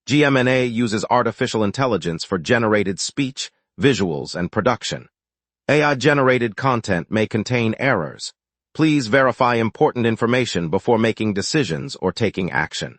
GMNA uses artificial intelligence for generated speech, visuals, and production. AI-generated content may contain errors. Please verify important information before making decisions or taking action.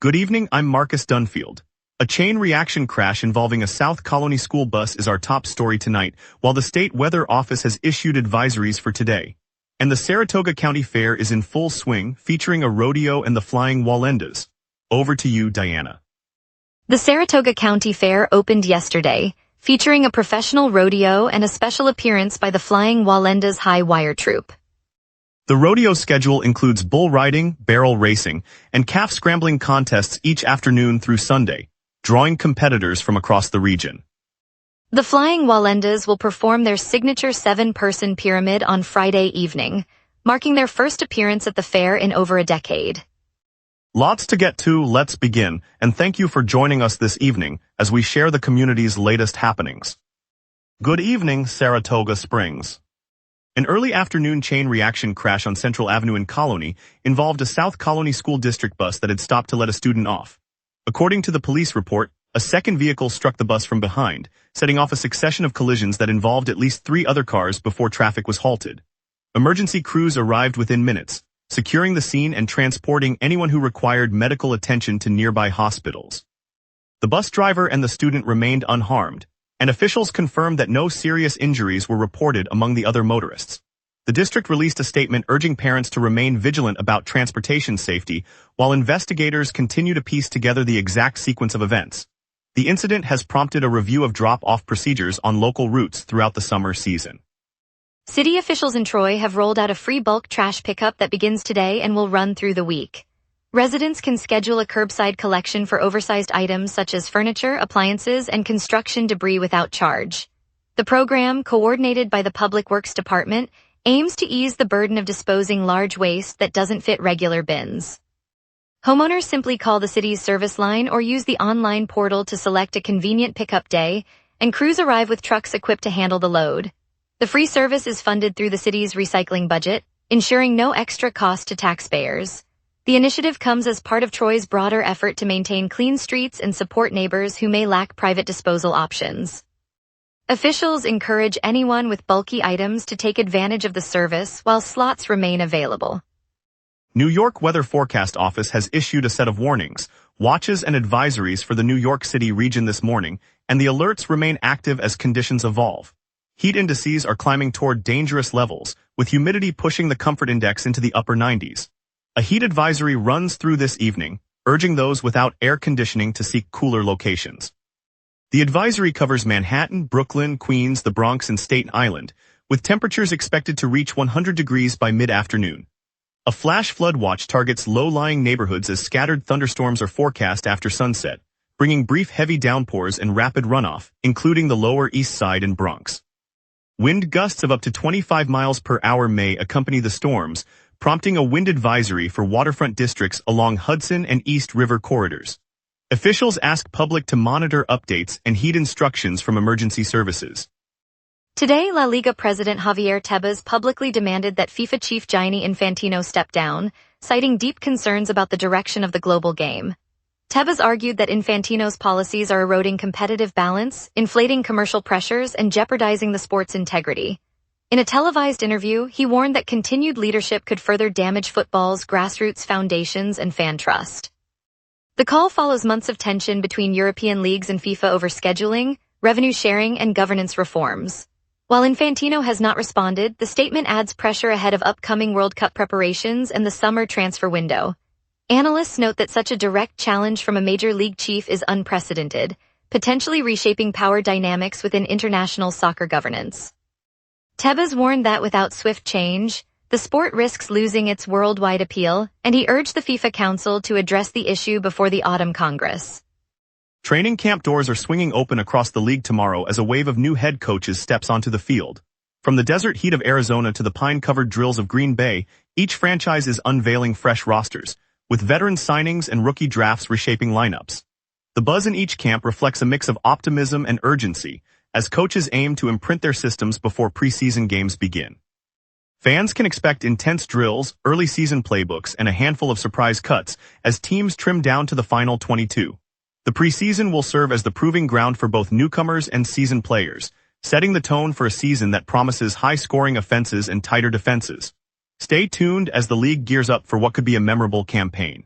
Good evening, I'm Marcus Dunfield. A chain reaction crash involving a South Colony school bus is our top story tonight, while the State Weather Office has issued advisories for today. And the Saratoga County Fair is in full swing, featuring a rodeo and the flying Wallendas. Over to you, Diana. The Saratoga County Fair opened yesterday, featuring a professional rodeo and a special appearance by the Flying Wallendas High Wire Troupe. The rodeo schedule includes bull riding, barrel racing, and calf scrambling contests each afternoon through Sunday, drawing competitors from across the region. The Flying Wallendas will perform their signature 7-person pyramid on Friday evening, marking their first appearance at the fair in over a decade. Lots to get to, let's begin, and thank you for joining us this evening as we share the community's latest happenings. Good evening, Saratoga Springs. An early afternoon chain reaction crash on Central Avenue in Colony involved a South Colony School District bus that had stopped to let a student off. According to the police report, a second vehicle struck the bus from behind, setting off a succession of collisions that involved at least 3 other cars before traffic was halted. Emergency crews arrived within minutes, securing the scene and transporting anyone who required medical attention to nearby hospitals. The bus driver and the student remained unharmed, and officials confirmed that no serious injuries were reported among the other motorists. The district released a statement urging parents to remain vigilant about transportation safety while investigators continue to piece together the exact sequence of events. The incident has prompted a review of drop-off procedures on local routes throughout the summer season. City officials in Troy have rolled out a free bulk trash pickup that begins today and will run through the week. Residents can schedule a curbside collection for oversized items such as furniture, appliances, and construction debris without charge. The program, coordinated by the Public Works Department, aims to ease the burden of disposing large waste that doesn't fit regular bins. Homeowners simply call the city's service line or use the online portal to select a convenient pickup day, and crews arrive with trucks equipped to handle the load. The free service is funded through the city's recycling budget, ensuring no extra cost to taxpayers. The initiative comes as part of Troy's broader effort to maintain clean streets and support neighbors who may lack private disposal options. Officials encourage anyone with bulky items to take advantage of the service while slots remain available. New York Weather Forecast Office has issued a set of warnings, watches, and advisories for the New York City region this morning, and the alerts remain active as conditions evolve. Heat indices are climbing toward dangerous levels, with humidity pushing the comfort index into the upper 90s. A heat advisory runs through this evening, urging those without air conditioning to seek cooler locations. The advisory covers Manhattan, Brooklyn, Queens, the Bronx, and Staten Island, with temperatures expected to reach 100 degrees by mid-afternoon. A flash flood watch targets low-lying neighborhoods as scattered thunderstorms are forecast after sunset, bringing brief heavy downpours and rapid runoff, including the Lower East Side and Bronx. Wind gusts of up to 25 miles per hour may accompany the storms, prompting a wind advisory for waterfront districts along Hudson and East River corridors. Officials ask public to monitor updates and heed instructions from emergency services. Today, La Liga president Javier Tebas publicly demanded that FIFA chief Gianni Infantino step down, citing deep concerns about the direction of the global game. Tebas argued that Infantino's policies are eroding competitive balance, inflating commercial pressures, and jeopardizing the sport's integrity. In a televised interview, he warned that continued leadership could further damage football's grassroots foundations and fan trust. The call follows months of tension between European leagues and FIFA over scheduling, revenue sharing, and governance reforms. While Infantino has not responded, the statement adds pressure ahead of upcoming World Cup preparations and the summer transfer window. Analysts note that such a direct challenge from a major league chief is unprecedented, potentially reshaping power dynamics within international soccer governance. Tebas warned that without swift change, the sport risks losing its worldwide appeal, and he urged the FIFA Council to address the issue before the autumn Congress. Training camp doors are swinging open across the league tomorrow as a wave of new head coaches steps onto the field. From the desert heat of Arizona to the pine-covered drills of Green Bay, each franchise is unveiling fresh rosters, with veteran signings and rookie drafts reshaping lineups. The buzz in each camp reflects a mix of optimism and urgency, as coaches aim to imprint their systems before preseason games begin. Fans can expect intense drills, early season playbooks, and a handful of surprise cuts as teams trim down to the final 22. The preseason will serve as the proving ground for both newcomers and seasoned players, setting the tone for a season that promises high-scoring offenses and tighter defenses. Stay tuned as the league gears up for what could be a memorable campaign.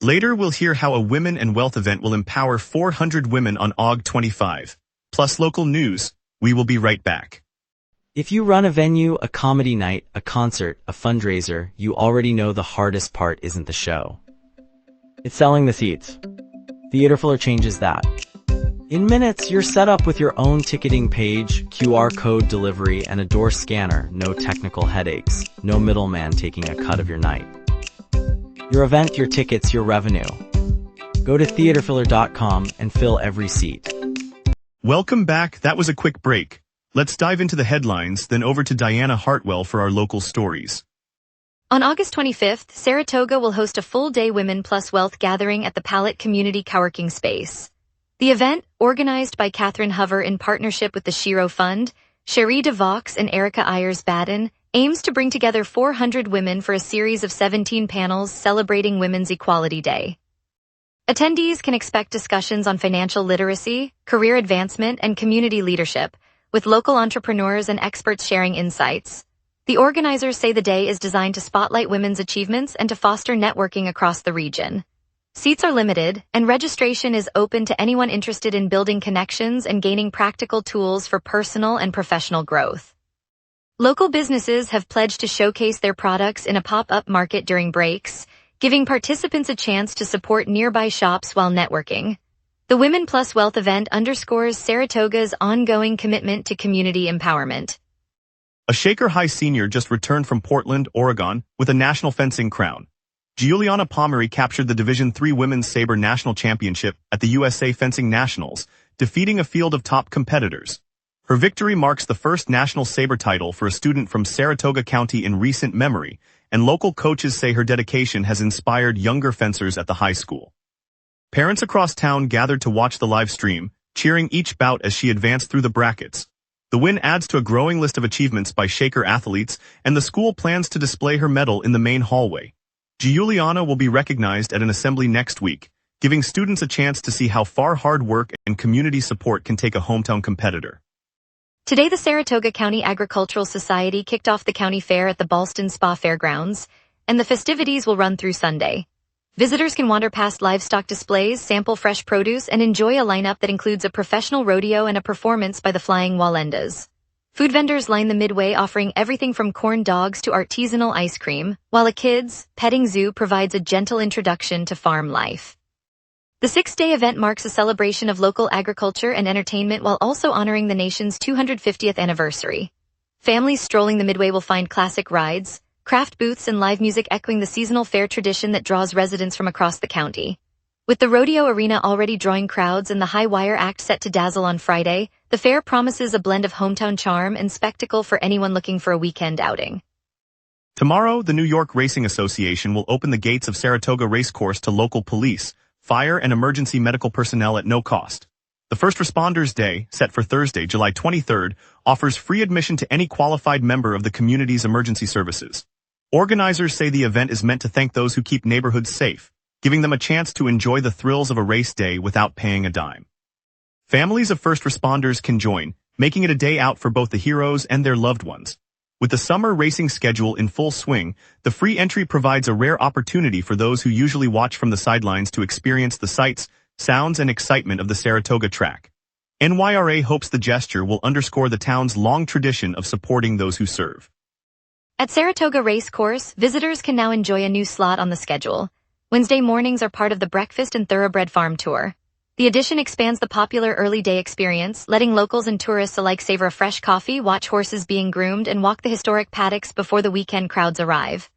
Later, we'll hear how a Women and Wealth event will empower 400 women on Aug 25. Plus local news. We will be right back. If you run a venue, a comedy night, a concert, a fundraiser, you already know the hardest part isn't the show. It's selling the seats. Theaterfiller changes that. In minutes, you're set up with your own ticketing page, QR code delivery, and a door scanner. No technical headaches. No middleman taking a cut of your night. Your event, your tickets, your revenue. Go to theaterfiller.com and fill every seat. Welcome back. That was a quick break. Let's dive into the headlines, then over to Diana Hartwell for our local stories. On August 25th, Saratoga will host a full-day Women Plus Wealth gathering at the Palette Community Coworking Space. The event, organized by Catherine Hover in partnership with the Shiro Fund, Cherie DeVaux and Erica Ayers-Baden, aims to bring together 400 women for a series of 17 panels celebrating Women's Equality Day. Attendees can expect discussions on financial literacy, career advancement, and community leadership, with local entrepreneurs and experts sharing insights. The organizers say the day is designed to spotlight women's achievements and to foster networking across the region. Seats are limited, and registration is open to anyone interested in building connections and gaining practical tools for personal and professional growth. Local businesses have pledged to showcase their products in a pop-up market during breaks, giving participants a chance to support nearby shops while networking. The Women Plus Wealth event underscores Saratoga's ongoing commitment to community empowerment. A Shaker High senior just returned from Portland, Oregon, with a national fencing crown. Giuliana Pomery captured the Division III Women's Sabre National Championship at the USA Fencing Nationals, defeating a field of top competitors. Her victory marks the first national sabre title for a student from Saratoga County in recent memory, and local coaches say her dedication has inspired younger fencers at the high school. Parents across town gathered to watch the live stream, cheering each bout as she advanced through the brackets. The win adds to a growing list of achievements by Shaker athletes, and the school plans to display her medal in the main hallway. Giuliana will be recognized at an assembly next week, giving students a chance to see how far hard work and community support can take a hometown competitor. Today, the Saratoga County Agricultural Society kicked off the county fair at the Ballston Spa Fairgrounds, and the festivities will run through Sunday. Visitors can wander past livestock displays, sample fresh produce, and enjoy a lineup that includes a professional rodeo and a performance by the Flying Walendas. Food vendors line the midway, offering everything from corn dogs to artisanal ice cream, while a kids' petting zoo provides a gentle introduction to farm life. The 6-day event marks a celebration of local agriculture and entertainment while also honoring the nation's 250th anniversary. Families strolling the midway will find classic rides, craft booths, and live music echoing the seasonal fair tradition that draws residents from across the county. With the rodeo arena already drawing crowds and the high wire act set to dazzle on Friday, the fair promises a blend of hometown charm and spectacle for anyone looking for a weekend outing. Tomorrow, the New York Racing Association will open the gates of Saratoga Racecourse to local police, fire, and emergency medical personnel at no cost. The First Responders Day, set for Thursday, July 23rd, offers free admission to any qualified member of the community's emergency services. Organizers say the event is meant to thank those who keep neighborhoods safe, giving them a chance to enjoy the thrills of a race day without paying a dime. Families of first responders can join, making it a day out for both the heroes and their loved ones. With the summer racing schedule in full swing, the free entry provides a rare opportunity for those who usually watch from the sidelines to experience the sights, sounds, and excitement of the Saratoga track. NYRA hopes the gesture will underscore the town's long tradition of supporting those who serve. At Saratoga Racecourse, visitors can now enjoy a new slot on the schedule. Wednesday mornings are part of the Breakfast and Thoroughbred Farm Tour. The addition expands the popular early day experience, letting locals and tourists alike savor a fresh coffee, watch horses being groomed, and walk the historic paddocks before the weekend crowds arrive.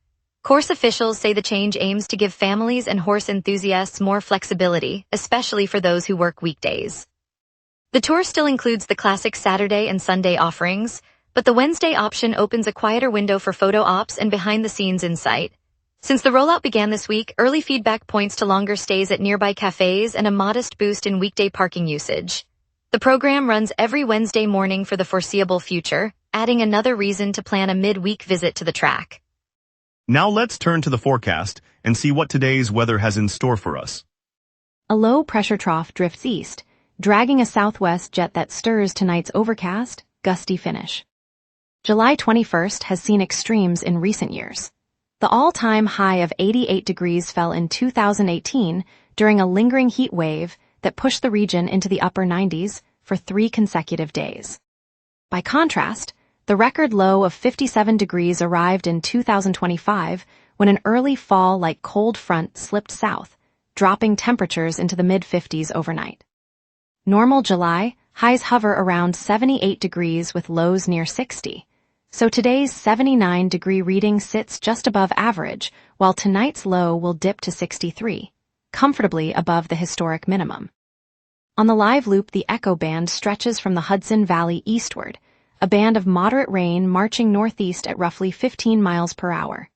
Course officials say the change aims to give families and horse enthusiasts more flexibility, especially for those who work weekdays. The tour still includes the classic Saturday and Sunday offerings, but the Wednesday option opens a quieter window for photo ops and behind-the-scenes insight. Since the rollout began this week, early feedback points to longer stays at nearby cafes and a modest boost in weekday parking usage. The program runs every Wednesday morning for the foreseeable future, adding another reason to plan a mid-week visit to the track. Now let's turn to the forecast and see what today's weather has in store for us. A low-pressure trough drifts east, dragging a southwest jet that stirs tonight's overcast, gusty finish. July 21st has seen extremes in recent years. The all-time high of 88 degrees fell in 2018 during a lingering heat wave that pushed the region into the upper 90s for 3 consecutive days. By contrast, the record low of 57 degrees arrived in 2025 when an early fall-like cold front slipped south, dropping temperatures into the mid-50s overnight. Normal July highs hover around 78 degrees with lows near 60. So today's 79-degree reading sits just above average, while tonight's low will dip to 63, comfortably above the historic minimum. On the live loop, the echo band stretches from the Hudson Valley eastward, a band of moderate rain marching northeast at roughly 15 miles per hour.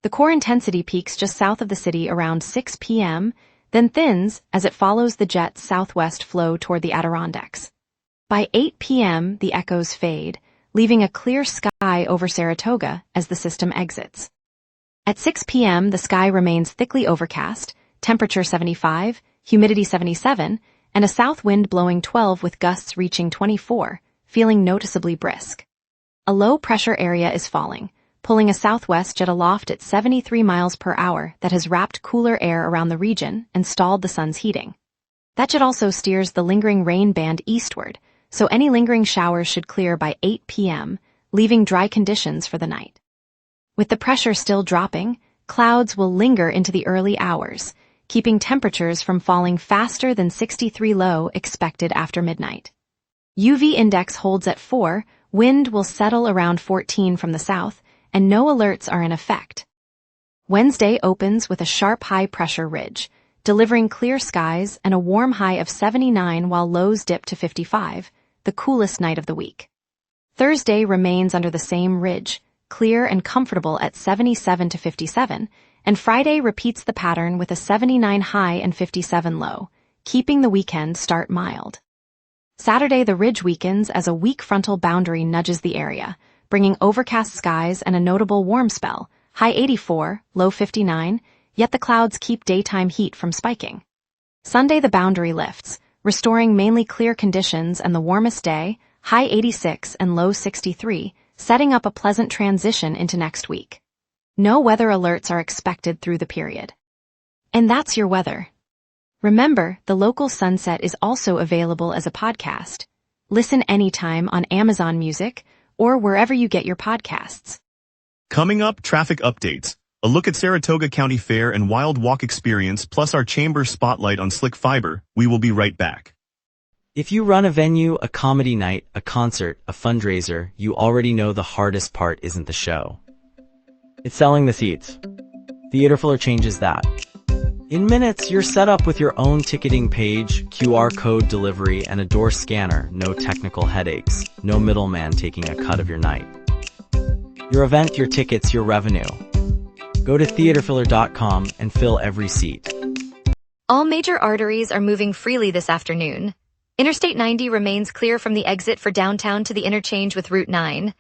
The core intensity peaks just south of the city around 6 p.m., then thins as it follows the jet's southwest flow toward the Adirondacks. By 8 p.m., the echoes fade, leaving a clear sky over Saratoga as the system exits. At 6 p.m., the sky remains thickly overcast, temperature 75, humidity 77, and a south wind blowing 12 with gusts reaching 24, feeling noticeably brisk. A low-pressure area is falling, pulling a southwest jet aloft at 73 miles per hour that has wrapped cooler air around the region and stalled the sun's heating. That jet also steers the lingering rain band eastward, so any lingering showers should clear by 8 p.m., leaving dry conditions for the night. With the pressure still dropping, clouds will linger into the early hours, keeping temperatures from falling faster than 63 low expected after midnight. UV index holds at 4, wind will settle around 14 from the south, and no alerts are in effect. Wednesday opens with a sharp high-pressure ridge, delivering clear skies and a warm high of 79 while lows dip to 55, the coolest night of the week. Thursday remains under the same ridge, clear and comfortable at 77 to 57, and Friday repeats the pattern with a 79 high and 57 low, keeping the weekend start mild. Saturday the ridge weakens as a weak frontal boundary nudges the area, bringing overcast skies and a notable warm spell, high 84, low 59, yet the clouds keep daytime heat from spiking. Sunday the boundary lifts, restoring mainly clear conditions and the warmest day, high 86 and low 63, setting up a pleasant transition into next week. No weather alerts are expected through the period. And that's your weather. Remember, the local sunset is also available as a podcast. Listen anytime on Amazon Music or wherever you get your podcasts. Coming up, traffic updates, a look at Saratoga County Fair and Wild Walk experience, plus our chamber spotlight on Slick Fiber. We will be right back. If you run a venue, a comedy night, a concert, a fundraiser, you already know the hardest part isn't the show. It's selling the seats. Theaterfiller changes that. In minutes, you're set up with your own ticketing page, QR code delivery, and a door scanner. No technical headaches. No middleman taking a cut of your night. Your event, your tickets, your revenue. Go to theaterfiller.com and fill every seat. All major arteries are moving freely this afternoon. Interstate 90 remains clear from the exit for downtown to the interchange with Route 9.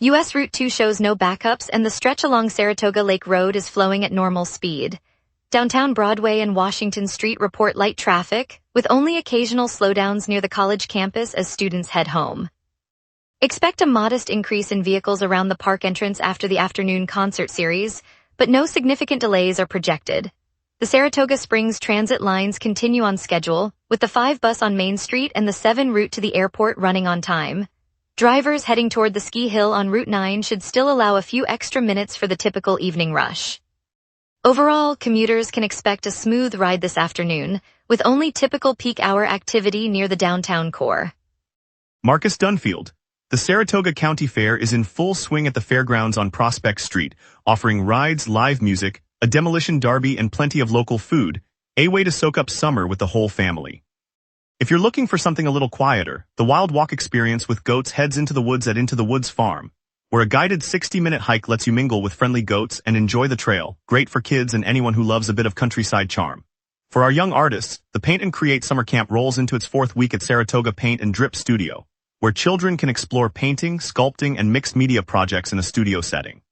US Route 2 shows no backups, and the stretch along Saratoga Lake Road is flowing at normal speed. Downtown Broadway and Washington Street report light traffic, with only occasional slowdowns near the college campus as students head home. Expect a modest increase in vehicles around the park entrance after the afternoon concert series, but no significant delays are projected. The Saratoga Springs transit lines continue on schedule, with the 5 bus on Main Street and the 7 route to the airport running on time. Drivers heading toward the ski hill on Route 9 should still allow a few extra minutes for the typical evening rush. Overall, commuters can expect a smooth ride this afternoon, with only typical peak hour activity near the downtown core. Marcus Dunfield. The Saratoga County Fair is in full swing at the fairgrounds on Prospect Street, offering rides, live music, a demolition derby, and plenty of local food, a way to soak up summer with the whole family. If you're looking for something a little quieter, the Wild Walk experience with goats heads into the woods at Into the Woods Farm, where a guided 60-minute hike lets you mingle with friendly goats and enjoy the trail, great for kids and anyone who loves a bit of countryside charm. For our young artists, the Paint and Create Summer Camp rolls into its 4th week at Saratoga Paint and Drip Studio, where children can explore painting, sculpting, and mixed media projects in a studio setting.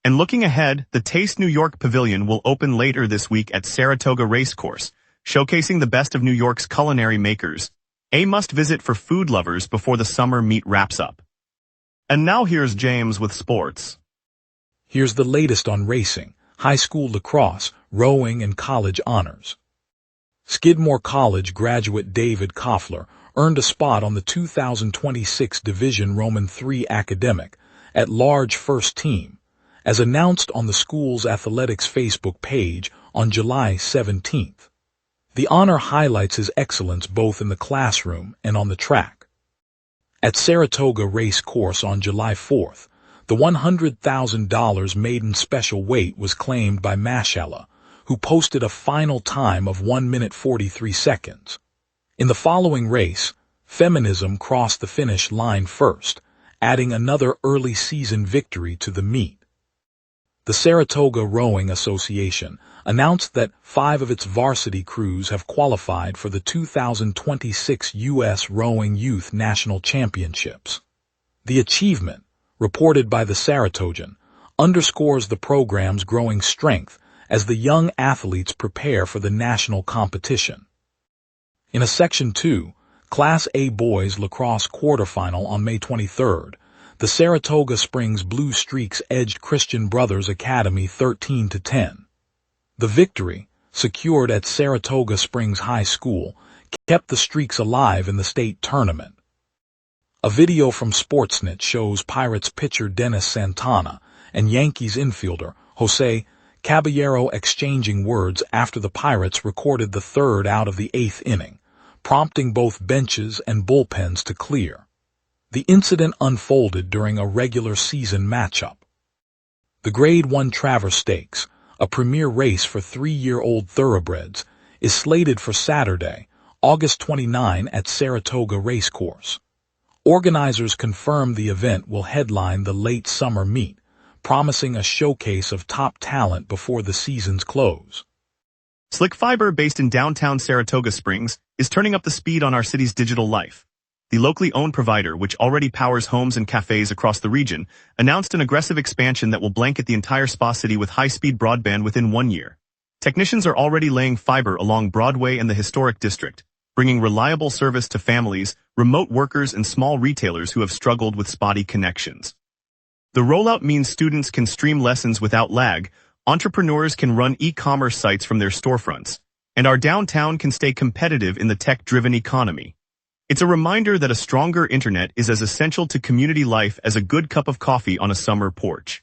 And looking ahead, the Taste New York Pavilion will open later this week at Saratoga Racecourse, showcasing the best of New York's culinary makers, a must-visit for food lovers before the summer meet wraps up. And now here's James with sports. Here's the latest on racing, high school lacrosse, rowing, and college honors. Skidmore College graduate David Koffler earned a spot on the 2026 Division Roman III Academic at large first team, as announced on the school's athletics Facebook page on July 17th. The honor highlights his excellence both in the classroom and on the track. At Saratoga Race Course on July 4th, the $100,000 maiden special weight was claimed by Mashallah, who posted a final time of 1 minute 43 seconds. In the following race, Feminism crossed the finish line first, adding another early season victory to the meet. The Saratoga Rowing Association announced that 5 of its varsity crews have qualified for the 2026 U.S. Rowing Youth National Championships. The achievement, reported by the Saratogan, underscores the program's growing strength as the young athletes prepare for the national competition. In a Section 2, Class A Boys Lacrosse quarterfinal on May 23rd, the Saratoga Springs Blue Streaks edged Christian Brothers Academy 13-10. The victory, secured at Saratoga Springs High School, kept the Streaks alive in the state tournament. A video from Sportsnet shows Pirates pitcher Dennis Santana and Yankees infielder Jose Caballero exchanging words after the Pirates recorded the 3rd out of the 8th inning, prompting both benches and bullpens to clear. The incident unfolded during a regular season matchup. The Grade 1 Travers Stakes, a premier race for 3-year-old thoroughbreds, is slated for Saturday, August 29 at Saratoga Racecourse. Organizers confirmed the event will headline the late summer meet, promising a showcase of top talent before the season's close. Slick Fiber, based in downtown Saratoga Springs, is turning up the speed on our city's digital life. The locally owned provider, which already powers homes and cafes across the region, announced an aggressive expansion that will blanket the entire Spa City with high-speed broadband within 1 year. Technicians are already laying fiber along Broadway and the historic district, bringing reliable service to families, remote workers, and small retailers who have struggled with spotty connections. The rollout means students can stream lessons without lag, entrepreneurs can run e-commerce sites from their storefronts, and our downtown can stay competitive in the tech-driven economy. It's a reminder that a stronger internet is as essential to community life as a good cup of coffee on a summer porch.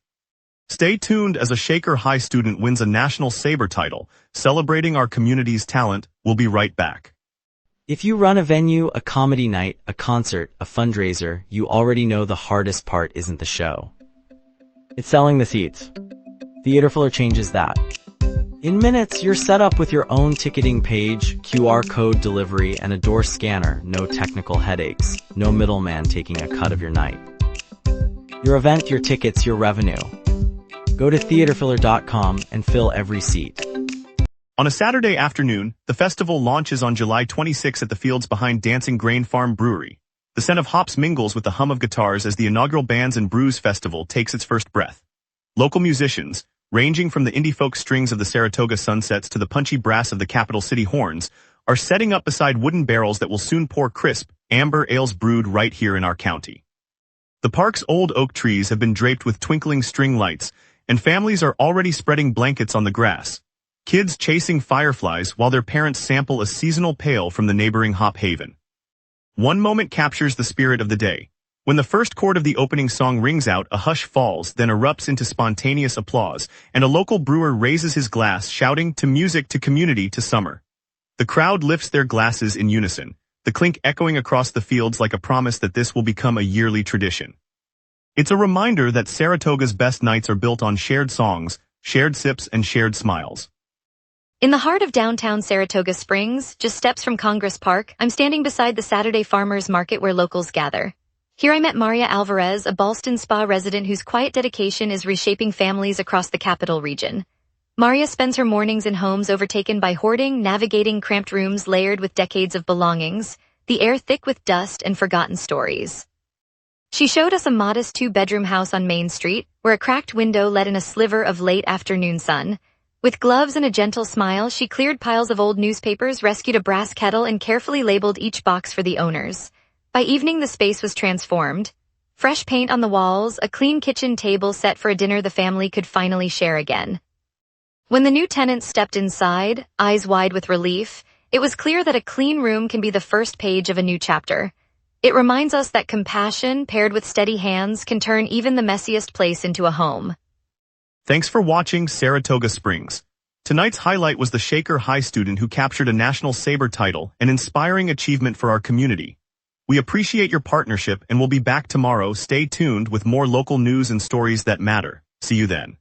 Stay tuned as a Shaker High student wins a national saber title, celebrating our community's talent. We'll be right back. If you run a venue, a comedy night, a concert, a fundraiser, you already know the hardest part isn't the show. It's selling the seats. Theaterfiller changes that. In minutes, you're set up with your own ticketing page, QR code delivery, and a door scanner. No technical headaches. No middleman taking a cut of your night. Your event, your tickets, your revenue. Go to theaterfiller.com and fill every seat. On a Saturday afternoon, the festival launches on July 26 at the fields behind Dancing Grain Farm Brewery. The scent of hops mingles with the hum of guitars as the inaugural Bands and Brews Festival takes its first breath. Local musicians, ranging from the indie folk strings of the Saratoga Sunsets to the punchy brass of the Capital City Horns, are setting up beside wooden barrels that will soon pour crisp, amber ales brewed right here in our county. The park's old oak trees have been draped with twinkling string lights, and families are already spreading blankets on the grass. Kids chasing fireflies while their parents sample a seasonal pail from the neighboring Hop Haven. One moment captures the spirit of the day. When the first chord of the opening song rings out, a hush falls, then erupts into spontaneous applause, and a local brewer raises his glass, shouting, "To music, to community, to summer." The crowd lifts their glasses in unison, the clink echoing across the fields like a promise that this will become a yearly tradition. It's a reminder that Saratoga's best nights are built on shared songs, shared sips, and shared smiles. In the heart of downtown Saratoga Springs, just steps from Congress Park, I'm standing beside the Saturday Farmers Market where locals gather. Here I met Maria Alvarez, a Ballston Spa resident whose quiet dedication is reshaping families across the capital region. Maria spends her mornings in homes overtaken by hoarding, navigating cramped rooms layered with decades of belongings, the air thick with dust and forgotten stories. She showed us a modest two-bedroom house on Main Street, where a cracked window let in a sliver of late afternoon sun. With gloves and a gentle smile, she cleared piles of old newspapers, rescued a brass kettle, and carefully labeled each box for the owners. By evening, the space was transformed. Fresh paint on the walls, a clean kitchen table set for a dinner the family could finally share again. When the new tenants stepped inside, eyes wide with relief, it was clear that a clean room can be the first page of a new chapter. It reminds us that compassion, paired with steady hands, can turn even the messiest place into a home. Thanks for watching Saratoga Springs. Tonight's highlight was the Shaker High student who captured a National Saber title, an inspiring achievement for our community. We appreciate your partnership and we'll be back tomorrow. Stay tuned with more local news and stories that matter. See you then.